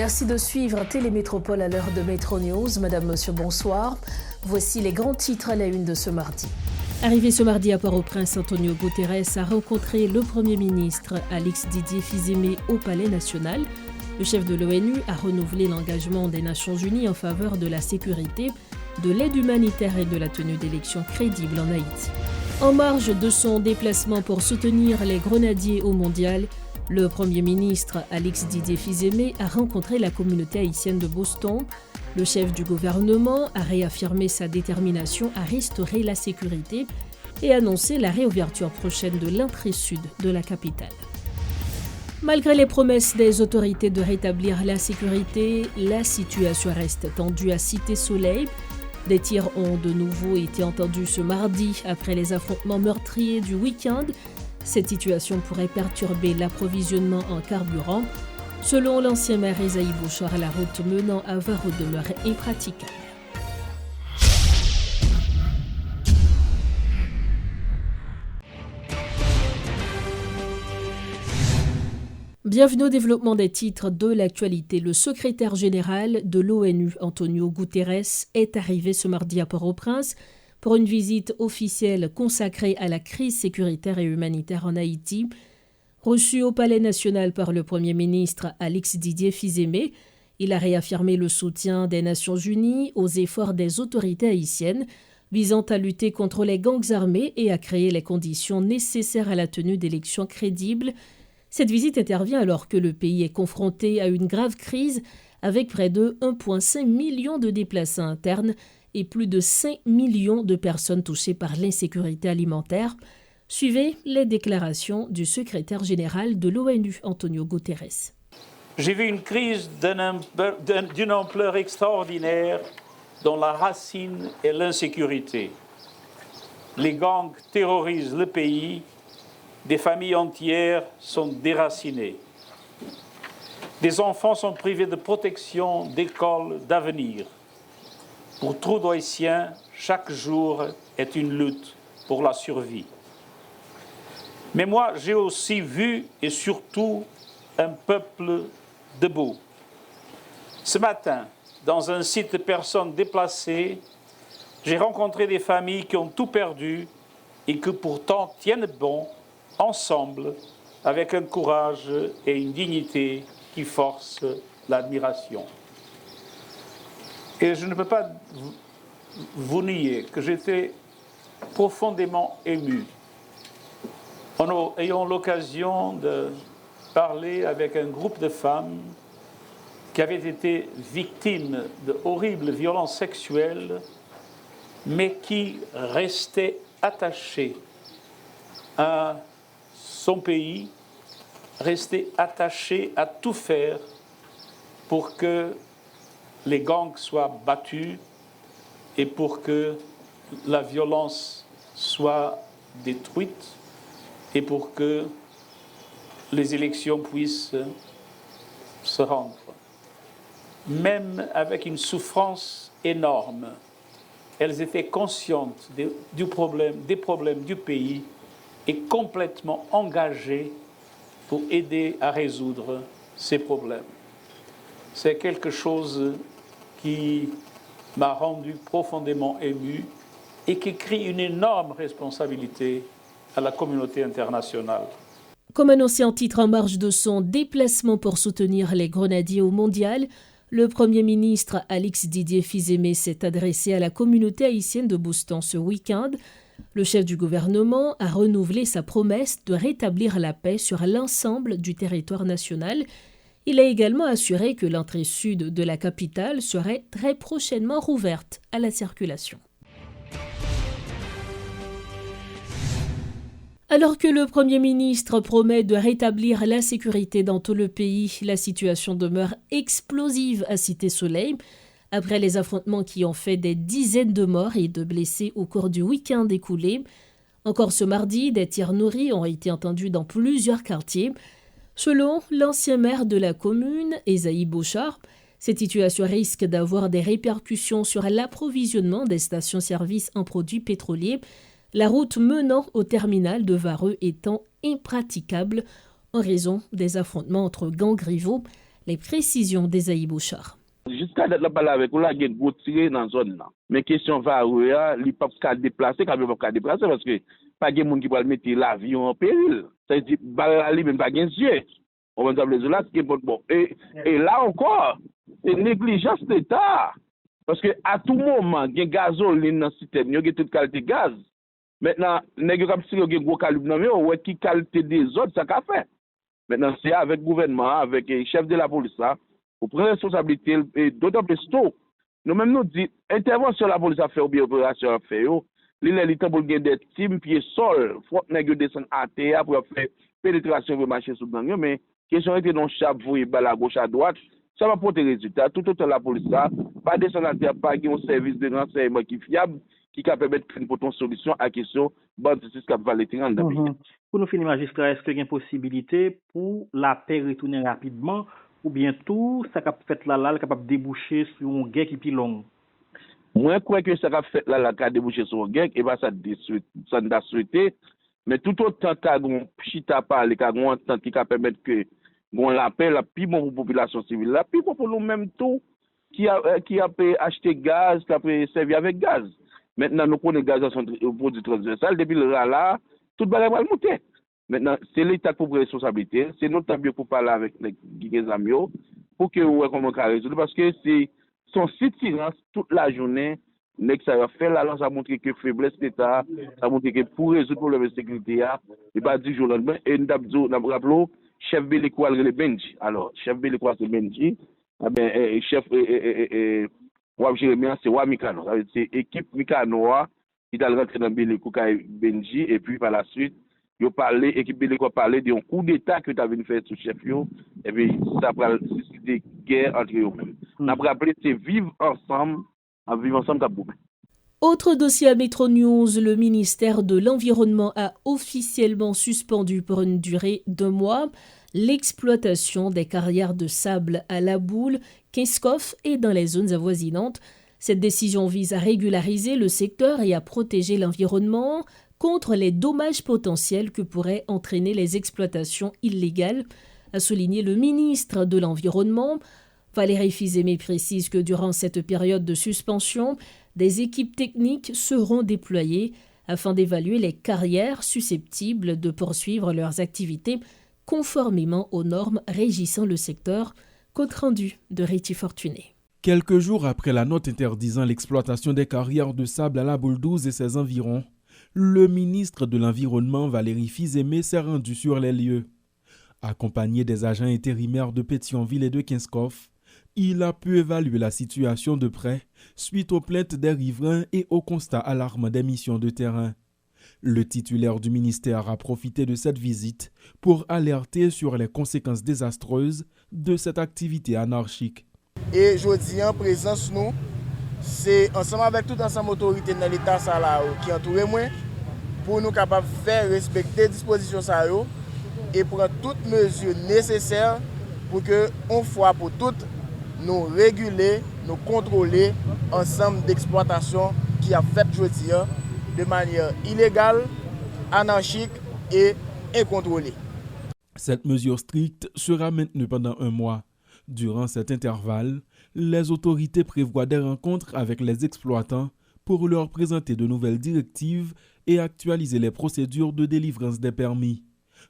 Merci de suivre Télémétropole à l'heure de Métro News. Madame, monsieur, bonsoir. Voici les grands titres à la une de ce mardi. Arrivé ce mardi à Port-au-Prince, Antonio Guterres a rencontré le Premier ministre Alix Didier Fils-Aimé au Palais national. Le chef de l'ONU a renouvelé l'engagement des Nations Unies en faveur de la sécurité, de l'aide humanitaire et de la tenue d'élections crédibles en Haïti. En marge de son déplacement pour soutenir les grenadiers au mondial, le Premier ministre Alix Didier Fils-Aimé a rencontré la communauté haïtienne de Boston. Le chef du gouvernement a réaffirmé sa détermination à restaurer la sécurité et annoncé la réouverture prochaine de l'entrée sud de la capitale. Malgré les promesses des autorités de rétablir la sécurité, la situation reste tendue à Cité Soleil. Des tirs ont de nouveau été entendus ce mardi après les affrontements meurtriers du week-end. Cette situation pourrait perturber l'approvisionnement en carburant. Selon l'ancien maire Esaïe Bouchard, la route menant à Varro demeure impraticable. Bienvenue au développement des titres de l'actualité. Le secrétaire général de l'ONU, Antonio Guterres, est arrivé ce mardi à Port-au-Prince pour une visite officielle consacrée à la crise sécuritaire et humanitaire en Haïti. Reçu au Palais national par le Premier ministre Alix Didier Fils-Aimé, il a réaffirmé le soutien des Nations Unies aux efforts des autorités haïtiennes visant à lutter contre les gangs armés et à créer les conditions nécessaires à la tenue d'élections crédibles. Cette visite intervient alors que le pays est confronté à une grave crise avec près de 1,5 million de déplacés internes et plus de 5 millions de personnes touchées par l'insécurité alimentaire. Suivez les déclarations du secrétaire général de l'ONU, Antonio Guterres. J'ai vu une crise d'une ampleur extraordinaire dont la racine est l'insécurité. Les gangs terrorisent le pays. Des familles entières sont déracinées. Des enfants sont privés de protection, d'école, d'avenir. Pour trop d'Haïtiens, chaque jour est une lutte pour la survie. Mais moi, j'ai aussi vu et surtout un peuple debout. Ce matin, dans un site de personnes déplacées, j'ai rencontré des familles qui ont tout perdu et qui pourtant tiennent bon ensemble, avec un courage et une dignité qui forcent l'admiration. Et je ne peux pas vous nier que j'étais profondément ému en ayant l'occasion de parler avec un groupe de femmes qui avaient été victimes de horribles violences sexuelles, mais qui restaient attachées à son pays, rester attaché à tout faire pour que les gangs soient battus et pour que la violence soit détruite et pour que les élections puissent se rendre. Même avec une souffrance énorme, elles étaient conscientes des problèmes du pays et complètement engagé pour aider à résoudre ces problèmes. C'est quelque chose qui m'a rendu profondément ému et qui crie une énorme responsabilité à la communauté internationale. Comme annoncé en titre en marge de son déplacement pour soutenir les grenadiers au mondial, le Premier ministre Alix Didier Fils-Aimé s'est adressé à la communauté haïtienne de Boston ce week-end. Le chef du gouvernement a renouvelé sa promesse de rétablir la paix sur l'ensemble du territoire national. Il a également assuré que l'entrée sud de la capitale serait très prochainement rouverte à la circulation. Alors que le Premier ministre promet de rétablir la sécurité dans tout le pays, la situation demeure explosive à Cité Soleil. Après les affrontements qui ont fait des dizaines de morts et de blessés au cours du week-end écoulé, encore ce mardi, des tirs nourris ont été entendus dans plusieurs quartiers. Selon l'ancien maire de la commune, Esaïe Bouchard, cette situation risque d'avoir des répercussions sur l'approvisionnement des stations-service en produits pétroliers, la route menant au terminal de Vareux étant impraticable en raison des affrontements entre gangs rivaux. Les précisions d'Esaïe Bouchard. Jusqu'à date, la parole avec vous, là, il y a une tiré dans la zone là. Mais question va il ne peut pas déplacer, quand même pas déplacer parce que pas de monde qui va mettre l'avion en péril. Ça veut dire balle lui même pas gain yeux. On va dire là c'est bon. Et là encore, c'est négligence de l'État parce que à tout moment, il y a gasoline dans le système, il y a toute qualité de gaz. Maintenant, nèg yo k'ap tiré gen gros calibre nan mais ouais qui qualité des autres ça qu'a fait. Maintenant c'est avec le gouvernement, avec le chef de la police là, pour prendre responsabilité et d'autant plus tôt. Nous-mêmes nous dit intervention la police a fait ou bien opération a fait yo. Li temps pour gen des team pied sol, faut nèg yo descendre à terre pour faire pénétration pour marcher sous gang mais question était non chape vous à gauche à droite, ça va porter résultat. Tout autant la police là, pas descendre à terre, pas un service de renseignement qui fiable qui peut permettre pour ton solution à la question banditisme qui va les tirer dans le pays. Pour nous finir, magistrat, est-ce qu'il y a une possibilité pour la paix retourner rapidement ou bien tout ça qui a fait là capable de déboucher sur une guerre qui est plus longue? Moi, je crois que ça a fait là qui a débouché sur une guerre, et bien ça n'a souhaité. Mais tout autant qu'on chita parler, qu'on entend qui permettre que qu'on l'appelle la plus bon pour la population civile, la plus bon pour nous-mêmes tout qui a acheté gaz, qui a servi avec gaz. Maintenant, nous prenons le gaz au produit transversal. Depuis le là, tout le monde va monter. Maintenant, c'est l'État qui prend responsabilité. C'est notre temps pour parler avec les amis pour que vous comment résoudre. Parce que c'est son site silence toute la journée. Ça va faire là, ça montre que faiblesse l'État, ça montre que pour résoudre le problème de sécurité, il pas du jour au lendemain. Et nous rappelons, chef Bélécois, le Benji. Alors, chef Bélécois, c'est Benji. Chef Wab Jérémie, c'est Wab Mikano. C'est l'équipe Mikano qui a rentré dans Bélécois Benji. Et puis par la suite, l'équipe Bélécois parlait d'un coup d'État que tu avais fait sous chef. Et puis ça a suscité guerre entre eux-mêmes. On a rappelé, c'est vivre ensemble comme vous. Autre dossier à Metro News, le ministère de l'Environnement a officiellement suspendu pour une durée d'1 mois l'exploitation des carrières de sable à La Boule, Kinskov et dans les zones avoisinantes. Cette décision vise à régulariser le secteur et à protéger l'environnement contre les dommages potentiels que pourraient entraîner les exploitations illégales, a souligné le ministre de l'Environnement. Valérie Fils-Aimé précise que durant cette période de suspension, des équipes techniques seront déployées afin d'évaluer les carrières susceptibles de poursuivre leurs activités conformément aux normes régissant le secteur. Compte rendu de Réti Fortuné. Quelques jours après la note interdisant l'exploitation des carrières de sable à La Boule 12 et ses environs, le ministre de l'Environnement Valérie Fils-Aimé s'est rendu sur les lieux. Accompagné des agents intérimaires de Pétionville et de Kinskov, il a pu évaluer la situation de près suite aux plaintes des riverains et au constat alarmant des missions de terrain. Le titulaire du ministère a profité de cette visite pour alerter sur les conséquences désastreuses de cette activité anarchique. Et je dis en présence nous, c'est ensemble avec toute ensemble autorité dans l'État qui entoure moi pour nous capables de faire respecter les dispositions et prendre toutes mesures nécessaires pour que, une fois pour toutes, nous réguler, nous contrôler ensemble d'exploitation qui a fait jeudi de manière illégale, anarchique et incontrôlée. Cette mesure stricte sera maintenue pendant 1 mois. Durant cet intervalle, les autorités prévoient des rencontres avec les exploitants pour leur présenter de nouvelles directives et actualiser les procédures de délivrance des permis.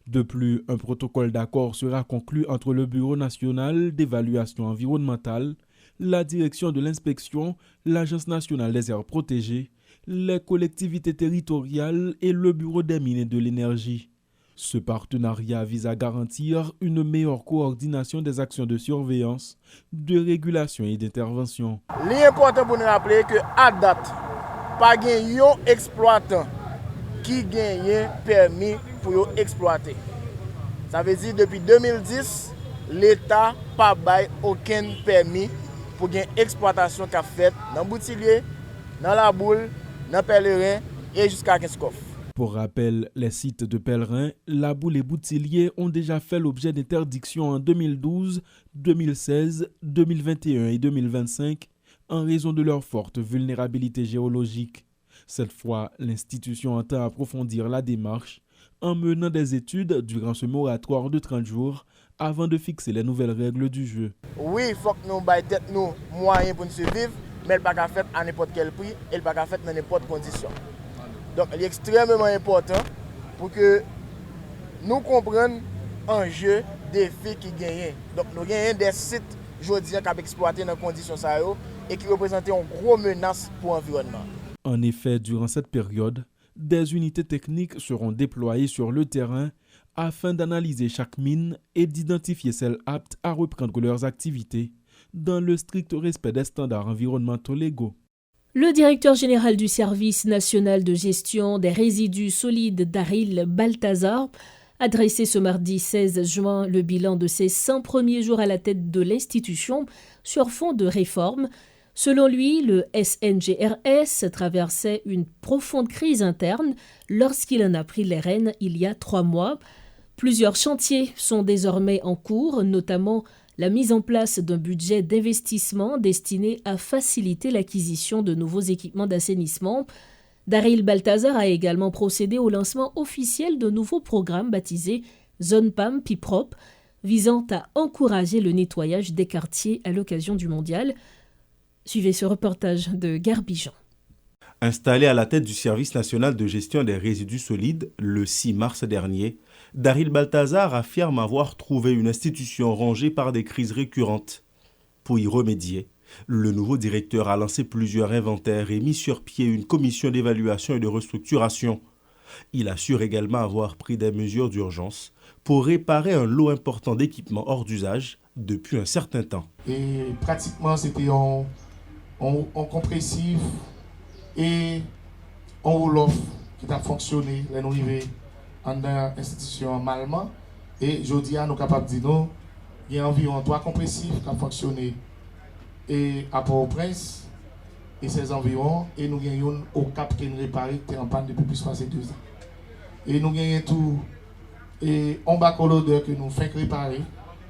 De plus, un protocole d'accord sera conclu entre le Bureau national d'évaluation environnementale, la direction de l'inspection, l'Agence nationale des aires protégées, les collectivités territoriales et le Bureau des mines et de l'énergie. Ce partenariat vise à garantir une meilleure coordination des actions de surveillance, de régulation et d'intervention. L'important pour nous rappeler qu'à date, pas un exploitant qui gagne permis pour exploiter. Ça veut dire depuis 2010, l'État n'a pas bail aucun permis pour une exploitation qu'a faite dans Boutillier, dans La Boule, dans Pèlerin et jusqu'à Kinskov. Pour rappel, les sites de Pèlerin, La Boule et Boutillier ont déjà fait l'objet d'interdictions en 2012, 2016, 2021 et 2025 en raison de leur forte vulnérabilité géologique. Cette fois, l'institution entend approfondir la démarche en menant des études durant ce moratoire de 30 jours avant de fixer les nouvelles règles du jeu. Oui, il faut que nous baillons nous moyens pour nous survivre, mais elle ne peut pas faire à n'importe quel prix, elle ne peut pas faire dans n'importe quelle condition. Donc, il est extrêmement important pour que nous comprenions l'enjeu des défis qui gagnent. Donc, nous gagnons des sites aujourd'hui qui sont exploités dans des conditions et qui représentent une grosse menace pour l'environnement. En effet, durant cette période, des unités techniques seront déployées sur le terrain afin d'analyser chaque mine et d'identifier celles aptes à reprendre leurs activités dans le strict respect des standards environnementaux légaux. Le directeur général du Service national de gestion des résidus solides, Daryl Balthazar, a dressé ce mardi 16 juin le bilan de ses 100 premiers jours à la tête de l'institution sur fond de réforme. Selon lui, le SNGRS traversait une profonde crise interne lorsqu'il en a pris les rênes il y a 3 mois. Plusieurs chantiers sont désormais en cours, notamment la mise en place d'un budget d'investissement destiné à faciliter l'acquisition de nouveaux équipements d'assainissement. Daryl Balthazar a également procédé au lancement officiel de nouveaux programmes baptisés Zone PAM Piprop, visant à encourager le nettoyage des quartiers à l'occasion du mondial. Suivez ce reportage de Garbijan. Installé à la tête du Service national de gestion des résidus solides le 6 mars dernier, Daryl Balthazar affirme avoir trouvé une institution rongée par des crises récurrentes. Pour y remédier, le nouveau directeur a lancé plusieurs inventaires et mis sur pied une commission d'évaluation et de restructuration. Il assure également avoir pris des mesures d'urgence pour réparer un lot important d'équipements hors d'usage depuis un certain temps. Et pratiquement, c'était en compressif et en Wolof qui a fonctionné, les nous arrivés dans l'institution Malma. Et je dis à nous capables de dire, non, il y a environ 3 compressifs qui ont fonctionné et à Port-au-Prince et ses environs, et nous gagnons au Cap qui est réparé, qui est en panne depuis plus de 2 ans. Et nous gagnons tout, et on bat l'odeur que nous faisons réparer,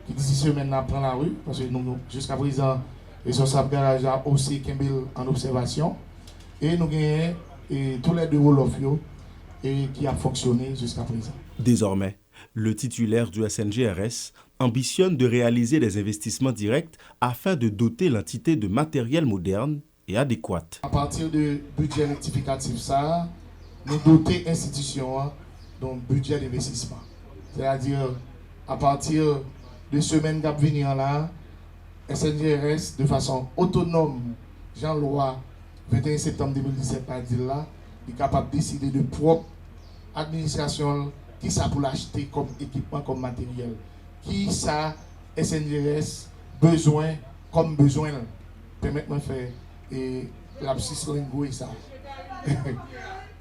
qui d'ici semaine nous prend la rue, parce que nous, jusqu'à présent, les responsables garage a aussi Kimbel en observation, et nous gagnons tous les 2 Wolof et qui a fonctionné jusqu'à présent. Désormais, le titulaire du SNGRS ambitionne de réaliser des investissements directs afin de doter l'entité de matériel moderne et adéquat. À partir du budget rectificatif, ça, nous doter l'institution d'un budget d'investissement. C'est-à-dire, à partir de semaine qui venir là, SNGRS, de façon autonome, Jean-Loi, 21 septembre 2017, a dit là, est capable de décider de propre administration qui ça pour l'acheter comme équipement, comme matériel. Qui ça, SNGRS, besoin, comme besoin. Permettez-moi de faire l'abscisse lingo et ça.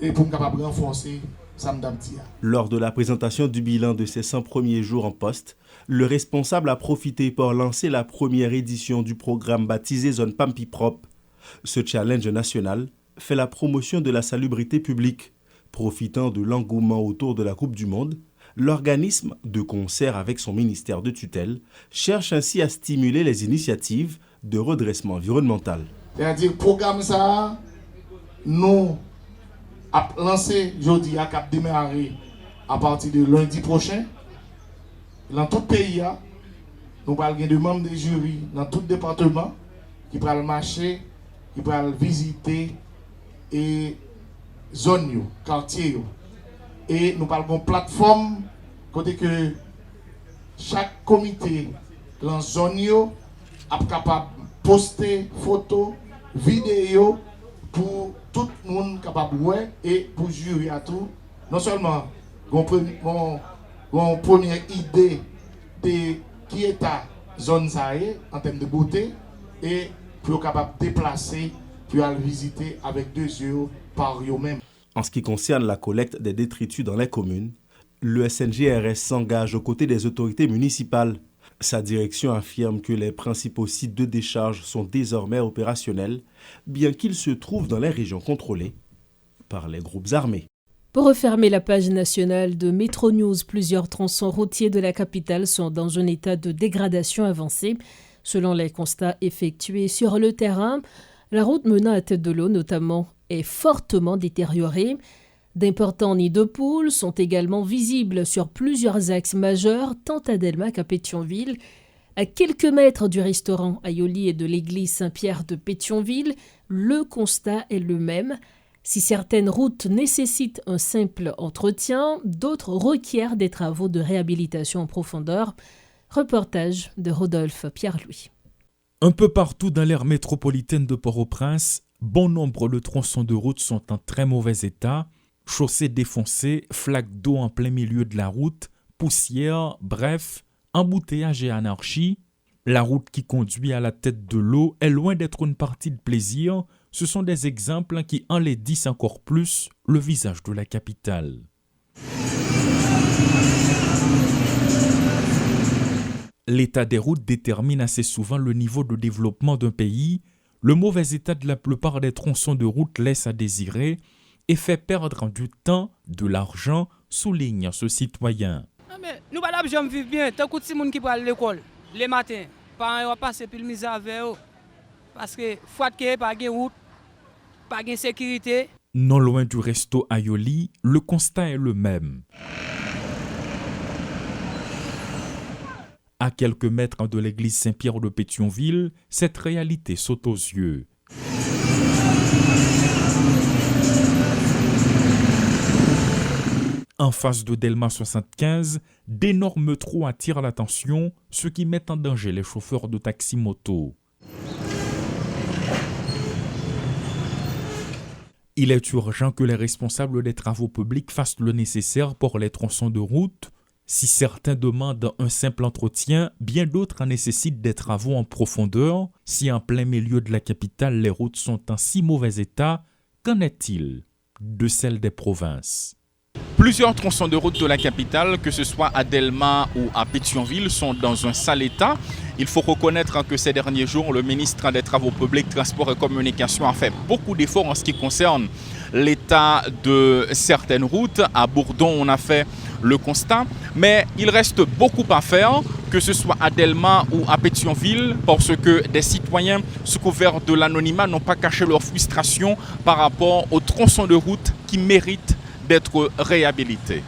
Et pour me capable de renforcer, ça me donne. Lors de la présentation du bilan de ses 100 premiers jours en poste, le responsable a profité pour lancer la première édition du programme baptisé Zone PAM Piprop. Ce challenge national fait la promotion de la salubrité publique. Profitant de l'engouement autour de la Coupe du Monde, l'organisme, de concert avec son ministère de tutelle, cherche ainsi à stimuler les initiatives de redressement environnemental. C'est-à-dire, le programme ça, nous avons lancé aujourd'hui à Cap démarrer à partir de lundi prochain. Dans tout le pays, nous avons des membres de jury dans tout le département qui pourront marcher, qui pourront visiter et zone, quartier. Et nous parlons de plateforme côté que chaque comité dans zone est capable de poster photos, vidéos pour tout le monde capable de voir et pour jury à tout. Non seulement une première idée de qui est la zone en termes de beauté et pour capable de déplacer, pour aller visiter avec 2 yeux par eux-mêmes. En ce qui concerne la collecte des détritus dans les communes, le SNGRS s'engage aux côtés des autorités municipales. Sa direction affirme que les principaux sites de décharge sont désormais opérationnels, bien qu'ils se trouvent dans les régions contrôlées par les groupes armés. Pour refermer la page nationale de Métro News, plusieurs tronçons routiers de la capitale sont dans un état de dégradation avancée. Selon les constats effectués sur le terrain, la route menant à Tête de l'Eau notamment est fortement détériorée. D'importants nids de poules sont également visibles sur plusieurs axes majeurs, tant à Delma qu'à Pétionville. À quelques mètres du restaurant Aioli et de l'église Saint-Pierre de Pétionville, le constat est le même. Si certaines routes nécessitent un simple entretien, d'autres requièrent des travaux de réhabilitation en profondeur. Reportage de Rodolphe Pierre-Louis. Un peu partout dans l'aire métropolitaine de Port-au-Prince, bon nombre de tronçons de route sont en très mauvais état. Chaussées défoncées, flaques d'eau en plein milieu de la route, poussière, bref, embouteillage et anarchie. La route qui conduit à la tête de l'eau est loin d'être une partie de plaisir. Ce sont des exemples qui enlaidissent encore plus le visage de la capitale. L'état des routes détermine assez souvent le niveau de développement d'un pays. Le mauvais état de la plupart des tronçons de route laisse à désirer et fait perdre du temps, de l'argent, souligne ce citoyen. Nous ne pouvons pas vivre bien. Tant que les gens qui vont à l'école, les matins, parents vont passer pour le misère avec eux. Parce que faut qu'il n'y ait pas de route, pas de sécurité. Non loin du resto Aioli, le constat est le même. À quelques mètres de l'église Saint-Pierre de Pétionville, cette réalité saute aux yeux. En face de Delma 75, d'énormes trous attirent l'attention, ce qui met en danger les chauffeurs de taxi-moto. Il est urgent que les responsables des travaux publics fassent le nécessaire pour les tronçons de route. Si certains demandent un simple entretien, bien d'autres nécessitent des travaux en profondeur. Si en plein milieu de la capitale, les routes sont en si mauvais état, qu'en est-il de celles des provinces ? Plusieurs tronçons de route de la capitale, que ce soit à Delma ou à Pétionville, sont dans un sale état. Il faut reconnaître que ces derniers jours, le ministre des Travaux publics, Transports et Communications a fait beaucoup d'efforts en ce qui concerne l'état de certaines routes. À Bourdon, on a fait le constat, mais il reste beaucoup à faire, que ce soit à Delma ou à Pétionville, parce que des citoyens sous couvert de l'anonymat n'ont pas caché leur frustration par rapport aux tronçons de route qui méritent d'être réhabilités.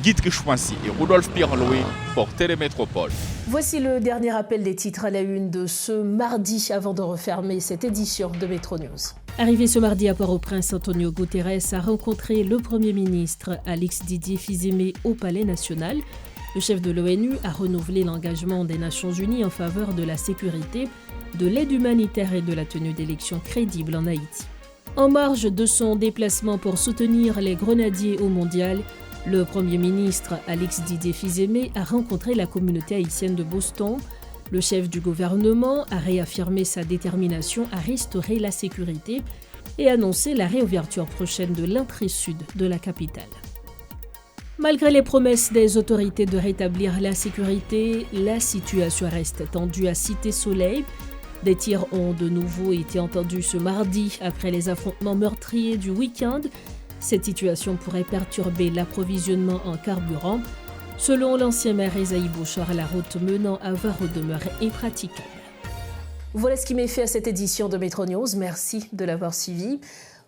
Guy Trichoisi et Rodolphe Pierre-Louis pour Télémétropole. Voici le dernier rappel des titres à la une de ce mardi avant de refermer cette édition de Métro News. Arrivé ce mardi à Port-au-Prince, Antonio Guterres a rencontré le Premier ministre Alix Didier Fils-Aimé au Palais national. Le chef de l'ONU a renouvelé l'engagement des Nations Unies en faveur de la sécurité, de l'aide humanitaire et de la tenue d'élections crédibles en Haïti. En marge de son déplacement pour soutenir les grenadiers au mondial, le Premier ministre Alix Didier Fils-Aimé a rencontré la communauté haïtienne de Boston. Le chef du gouvernement a réaffirmé sa détermination à restaurer la sécurité et annoncé la réouverture prochaine de l'entrée sud de la capitale. Malgré les promesses des autorités de rétablir la sécurité, la situation reste tendue à Cité-Soleil. Des tirs ont de nouveau été entendus ce mardi après les affrontements meurtriers du week-end. Cette situation pourrait perturber l'approvisionnement en carburant. Selon l'ancien maire Esaïe Bouchard, la route menant à Varro demeure impraticable. Voilà ce qui m'est fait à cette édition de Métro News. Merci de l'avoir suivi.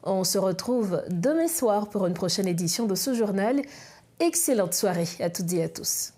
On se retrouve demain soir pour une prochaine édition de ce journal. Excellente soirée à toutes et à tous.